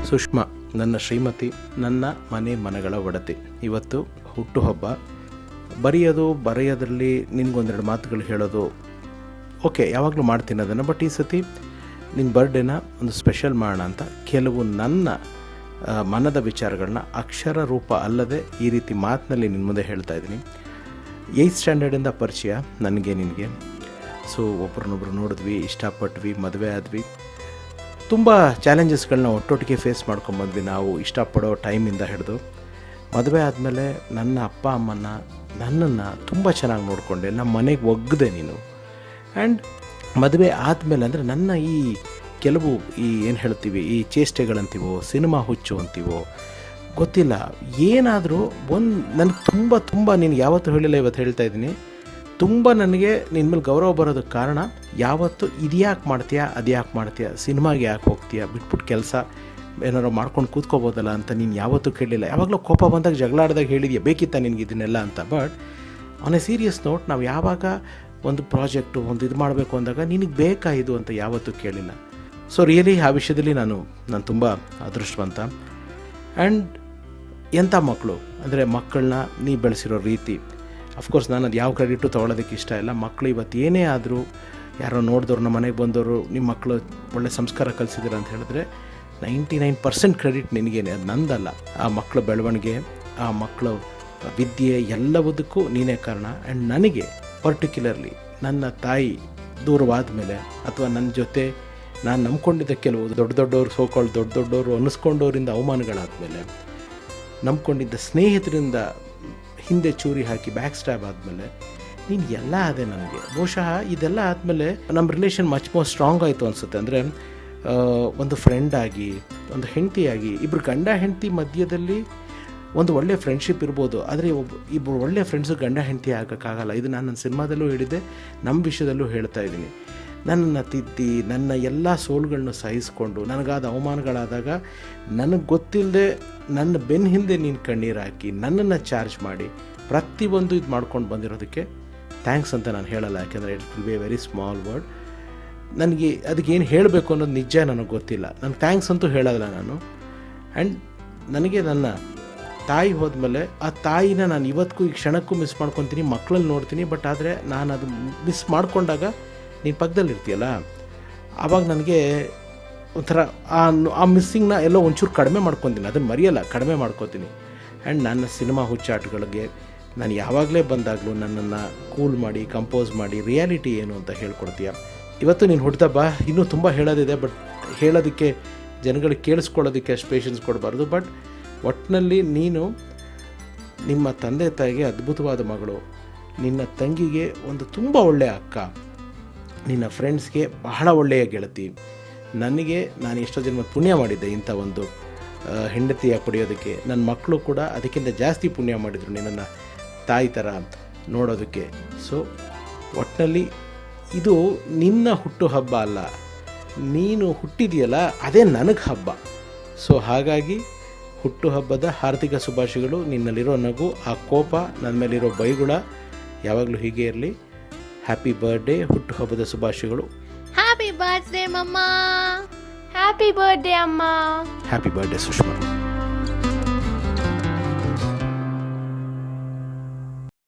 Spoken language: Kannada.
ಸುಷ್ಮಾ ನನ್ನ ಶ್ರೀಮತಿ, ನನ್ನ ಮನೆ ಮನಗಳ ಒಡತಿ. ಇವತ್ತು ಹುಟ್ಟುಹಬ್ಬ. ಬರೆಯೋದ್ರಲ್ಲಿ ನಿನಗೊಂದೆರಡು ಮಾತುಗಳು ಹೇಳೋದು ಓಕೆ, ಯಾವಾಗಲೂ ಮಾಡ್ತೀನಿ ಅದನ್ನು. ಬಟ್ ಈ ಸತಿ ನಿನ್ನ ಬರ್ಡೇನ ಒಂದು ಸ್ಪೆಷಲ್ ಮಾಡೋಣ ಅಂತ ಕೆಲವು ನನ್ನ ಮನದ ವಿಚಾರಗಳನ್ನ ಅಕ್ಷರ ರೂಪ ಅಲ್ಲದೆ ಈ ರೀತಿ ಮಾತಿನಲ್ಲಿ ನಿನ್ನ ಮುಂದೆ ಹೇಳ್ತಾ ಇದ್ದೀನಿ. 8th ಸ್ಟ್ಯಾಂಡರ್ಡಿಂದ ಪರಿಚಯ ನನಗೆ ನಿನಗೆ. ಸೊ ಒಬ್ರನ್ನೊಬ್ರು ನೋಡಿದ್ವಿ, ಇಷ್ಟಪಟ್ವಿ, ಮದುವೆ ಆದ್ವಿ. ತುಂಬ ಚಾಲೆಂಜಸ್ಗಳನ್ನ ಒಟ್ಟೊಟ್ಟಿಗೆ ಫೇಸ್ ಮಾಡ್ಕೊಂಬಂದ್ವಿ ನಾವು, ಇಷ್ಟಪಡೋ ಟೈಮಿಂದ ಹಿಡಿದು. ಮದುವೆ ಆದಮೇಲೆ ನನ್ನ ಅಪ್ಪ ಅಮ್ಮನ ನನ್ನನ್ನು ತುಂಬ ಚೆನ್ನಾಗಿ ನೋಡಿಕೊಂಡೆ, ನಮ್ಮ ಮನೆಗೆ ಒಗ್ಗದೆ ನೀನು. ಆ್ಯಂಡ್ ಮದುವೆ ಆದಮೇಲೆ ಅಂದರೆ ನನ್ನ ಈ ಕೆಲವು ಏನು ಹೇಳ್ತೀವಿ, ಈ ಚೇಷ್ಟೆಗಳಂತೀವೋ, ಸಿನಿಮಾ ಹುಚ್ಚು ಅಂತೀವೋ ಗೊತ್ತಿಲ್ಲ, ಏನಾದರೂ ನನಗೆ ತುಂಬ ನಿನಗೆ ಯಾವತ್ತೂ ಹೇಳಿಲ್ಲ, ಇವತ್ತು ಹೇಳ್ತಾ ಇದ್ದೀನಿ. ತುಂಬ ನನಗೆ ನಿನ್ನ ಮೇಲೆ ಗೌರವ ಬರೋದಕ್ಕೆ ಕಾರಣ, ಯಾವತ್ತು ಇದ್ಯಾಕೆ ಮಾಡ್ತೀಯಾ, ಅದ್ಯಾಕೆ ಮಾಡ್ತೀಯಾ, ಸಿನಿಮಾಗೆ ಯಾಕೆ ಹೋಗ್ತೀಯಾ, ಬಿಟ್ಬಿಟ್ಟು ಕೆಲಸ ಏನಾರು ಮಾಡ್ಕೊಂಡು ಕೂತ್ಕೋಬೋದಲ್ಲ ಅಂತ ನೀನು ಯಾವತ್ತೂ ಕೇಳಲಿಲ್ಲ. ಯಾವಾಗಲೂ ಕೋಪ ಬಂದಾಗ, ಜಗಳ ಆಡಿದಾಗ ಹೇಳಿದೆಯಾ ಬೇಕಿತ್ತ ನಿನಗೆ ಇದನ್ನೆಲ್ಲ ಅಂತ. But on A serious note, ನಾವು ಯಾವಾಗ ಒಂದು ಪ್ರಾಜೆಕ್ಟು ಒಂದು ಇದು ಮಾಡಬೇಕು ಅಂದಾಗ ನಿನಗೆ ಬೇಕಾ ಇದು ಅಂತ ಯಾವತ್ತೂ ಕೇಳಿಲ್ಲ. ಸೊ ರಿಯಲಿ ಆ ವಿಷಯದಲ್ಲಿ ನಾನು ತುಂಬ ಅದೃಷ್ಟವಂತ. ಆ್ಯಂಡ್ ಎಂಥ ಮಕ್ಕಳು ಅಂದರೆ, ಮಕ್ಕಳನ್ನ ನೀ ಬೆಳೆಸಿರೋ ರೀತಿ, ಅಫ್ಕೋರ್ಸ್ ನಾನು ಅದು ಯಾವ ಕ್ರೆಡಿಟು ತೊಗೊಳೋದಕ್ಕೆ ಇಷ್ಟ ಇಲ್ಲ. ಮಕ್ಕಳು ಇವತ್ತು ಏನೇ ಆದರೂ, ಯಾರೋ ನೋಡಿದವ್ರು, ನಮ್ಮ ಮನೆಗೆ ಬಂದವರು, ನಿಮ್ಮ ಮಕ್ಕಳು ಒಳ್ಳೆ ಸಂಸ್ಕಾರ ಕಲಿಸಿದ್ದೀರ ಅಂತ ಹೇಳಿದ್ರೆ 99% ಕ್ರೆಡಿಟ್ ನಿನಗೇನೆ, ಅದು ನಂದಲ್ಲ. ಆ ಮಕ್ಕಳ ಬೆಳವಣಿಗೆ, ಆ ಮಕ್ಕಳ ವಿದ್ಯೆ ಎಲ್ಲವುದಕ್ಕೂ ನೀನೇ ಕಾರಣ. ಆ್ಯಂಡ್ ನನಗೆ ಪರ್ಟಿಕ್ಯುಲರ್ಲಿ ನನ್ನ ತಾಯಿ ದೂರವಾದ ಮೇಲೆ, ಅಥವಾ ನನ್ನ ಜೊತೆ ನಾನು ನಂಬ್ಕೊಂಡಿದ್ದ ಕೆಲವು ದೊಡ್ಡವರು ದೊಡ್ಡವರು ಅನ್ನಿಸ್ಕೊಂಡವರಿಂದ ಅವಮಾನಗಳಾದಮೇಲೆ, ನಂಬ್ಕೊಂಡಿದ್ದ ಸ್ನೇಹಿತರಿಂದ ಹಿಂದೆ ಚೂರಿ ಹಾಕಿ ಬ್ಯಾಕ್ ಸ್ಟ್ಯಾಬ್ ಆದಮೇಲೆ, ನೀನು ಎಲ್ಲ ಅದೇ ನನಗೆ. ಬಹುಶಃ ಇದೆಲ್ಲ ಆದಮೇಲೆ ನಮ್ಮ ರಿಲೇಷನ್ ಮಚ್ ಮೋರ್ ಸ್ಟ್ರಾಂಗ್ ಆಯಿತು ಅನಿಸುತ್ತೆ. ಅಂದರೆ ಒಂದು ಫ್ರೆಂಡಾಗಿ, ಒಂದು ಹೆಂಡತಿಯಾಗಿ, ಇಬ್ಬರು ಗಂಡ ಹೆಂಡತಿ ಮಧ್ಯದಲ್ಲಿ ಒಂದು ಒಳ್ಳೆ ಫ್ರೆಂಡ್ಶಿಪ್ ಇರ್ಬೋದು, ಆದರೆ ಇಬ್ಬರು ಒಳ್ಳೆ ಫ್ರೆಂಡ್ಸು ಗಂಡ ಹೆಂಡತಿ ಆಗೋಕ್ಕಾಗಲ್ಲ. ಇದು ನಾನು ನನ್ನ ಸಿನಿಮಾದಲ್ಲೂ ಹೇಳಿದ್ದೆ, ನಮ್ಮ ವಿಷಯದಲ್ಲೂ ಹೇಳ್ತಾ ಇದ್ದೀನಿ. ನನ್ನನ್ನು ತಿದ್ದಿ, ನನ್ನ ಎಲ್ಲ ಸೋಲುಗಳನ್ನ ಸಹಿಸ್ಕೊಂಡು, ನನಗಾದ ಅವಮಾನಗಳಾದಾಗ ನನಗೆ ಗೊತ್ತಿಲ್ಲದೆ ನನ್ನ ಬೆನ್ನ ಹಿಂದೆ ನೀನು ಕಣ್ಣೀರು ಹಾಕಿ, ನನ್ನನ್ನು ಚಾರ್ಜ್ ಮಾಡಿ, ಪ್ರತಿಯೊಂದು ಇದು ಮಾಡ್ಕೊಂಡು ಬಂದಿರೋದಕ್ಕೆ ಥ್ಯಾಂಕ್ಸ್ ಅಂತ ನಾನು ಹೇಳಲ್ಲ. ಯಾಕೆಂದರೆ it will be A very small word. ನನಗೆ ಅದಕ್ಕೇನು ಹೇಳಬೇಕು ಅನ್ನೋದು ನಿಜ ನನಗೆ ಗೊತ್ತಿಲ್ಲ. ನನಗೆ ಥ್ಯಾಂಕ್ಸ್ ಅಂತೂ ಹೇಳೋದಿಲ್ಲ ನಾನು. ಆ್ಯಂಡ್ ನನಗೆ ನನ್ನ ತಾಯಿ ಹೋದ್ಮೇಲೆ, ಆ ತಾಯಿನ ನಾನು ಇವತ್ತಿಗೂ ಈ ಕ್ಷಣಕ್ಕೂ ಮಿಸ್ ಮಾಡ್ಕೊತೀನಿ, ಮಕ್ಕಳಲ್ಲಿ ನೋಡ್ತೀನಿ. ಬಟ್ ಆದರೆ ನಾನು ಅದು ಮಿಸ್ ಮಾಡಿಕೊಂಡಾಗ ನೀನು ಪಕ್ಕದಲ್ಲಿರ್ತೀಯಲ್ಲ, ಆವಾಗ ನನಗೆ ಒಂಥರ ಆ ಮಿಸ್ಸಿಂಗ್ನ ಎಲ್ಲೋ ಒಂಚೂರು ಕಡಿಮೆ ಮಾಡ್ಕೊತೀನಿ. ಅದನ್ನು ಮರೆಯಲ್ಲ, ಕಡಿಮೆ ಮಾಡ್ಕೊತೀನಿ. ಆ್ಯಂಡ್ ನನ್ನ ಸಿನಿಮಾ ಹುಚ್ಚಾಟಗಳಿಗೆ ನಾನು ಯಾವಾಗಲೇ ಬಂದಾಗಲೂ ನನ್ನನ್ನು ಕೂಲ್ ಮಾಡಿ, ಕಂಪೋಸ್ ಮಾಡಿ, ರಿಯಾಲಿಟಿ ಏನು ಅಂತ ಹೇಳ್ಕೊಡ್ತೀಯ. ಇವತ್ತು ನೀನು ಹುಡ್ದಬ್ಬ, ಇನ್ನೂ ತುಂಬ ಹೇಳೋದಿದೆ. ಬಟ್ ಹೇಳೋದಕ್ಕೆ, ಜನಗಳಿಗೆ ಕೇಳಿಸ್ಕೊಳ್ಳೋದಕ್ಕೆ ಅಷ್ಟು ಪೇಷನ್ಸ್ ಕೊಡಬಾರ್ದು. ಬಟ್ ಒಟ್ಟಿನಲ್ಲಿ ನೀನು ನಿಮ್ಮ ತಂದೆ ತಾಯಿಗೆ ಅದ್ಭುತವಾದ ಮಗಳು, ನಿನ್ನ ತಂಗಿಗೆ ಒಂದು ತುಂಬ ಒಳ್ಳೆಯ ಅಕ್ಕ, ನಿನ್ನ ಫ್ರೆಂಡ್ಸ್ಗೆ ಬಹಳ ಒಳ್ಳೆಯ ಗೆಳತಿ, ನನಗೆ ನಾನು ಎಷ್ಟೋ ಜನ್ಮ ಪುಣ್ಯ ಮಾಡಿದ್ದೆ ಇಂಥ ಒಂದು ಹೆಂಡತಿಯ ಪಡೆಯೋದಕ್ಕೆ. ನನ್ನ ಮಕ್ಕಳು ಕೂಡ ಅದಕ್ಕಿಂತ ಜಾಸ್ತಿ ಪುಣ್ಯ ಮಾಡಿದರು ನಿನ್ನನ್ನು ತಾಯಿ ಥರ ನೋಡೋದಕ್ಕೆ. ಸೊ ಒಟ್ಟಿನಲ್ಲಿ ಇದು ನಿನ್ನ ಹುಟ್ಟು ಹಬ್ಬ ಅಲ್ಲ, ನೀನು ಹುಟ್ಟಿದೆಯಲ್ಲ ಅದೇ ನನಗೆ ಹಬ್ಬ. ಸೊ ಹಾಗಾಗಿ ಹುಟ್ಟುಹಬ್ಬದ ಹಾರ್ದಿಕ ಶುಭಾಶಯಗಳು. ನಿನ್ನಲ್ಲಿರೋ ನಗು, ಆ ಕೋಪ, ನನ್ನ ಮೇಲಿರೋ ಬೈಗುಳ ಯಾವಾಗಲೂ ಹೀಗೆ ಇರಲಿ. ಹ್ಯಾಪಿ ಬರ್ಡೇ, ಹುಟ್ಟುಹಬ್ಬದ ಶುಭಾಶಯಗಳು. ಹ್ಯಾಪಿ ಬರ್ತ್ಡೇ ಮಮ್ಮ. ಹ್ಯಾಪಿ ಬರ್ತ್ಡೇ ಅಮ್ಮ. Happy birthday Sushma.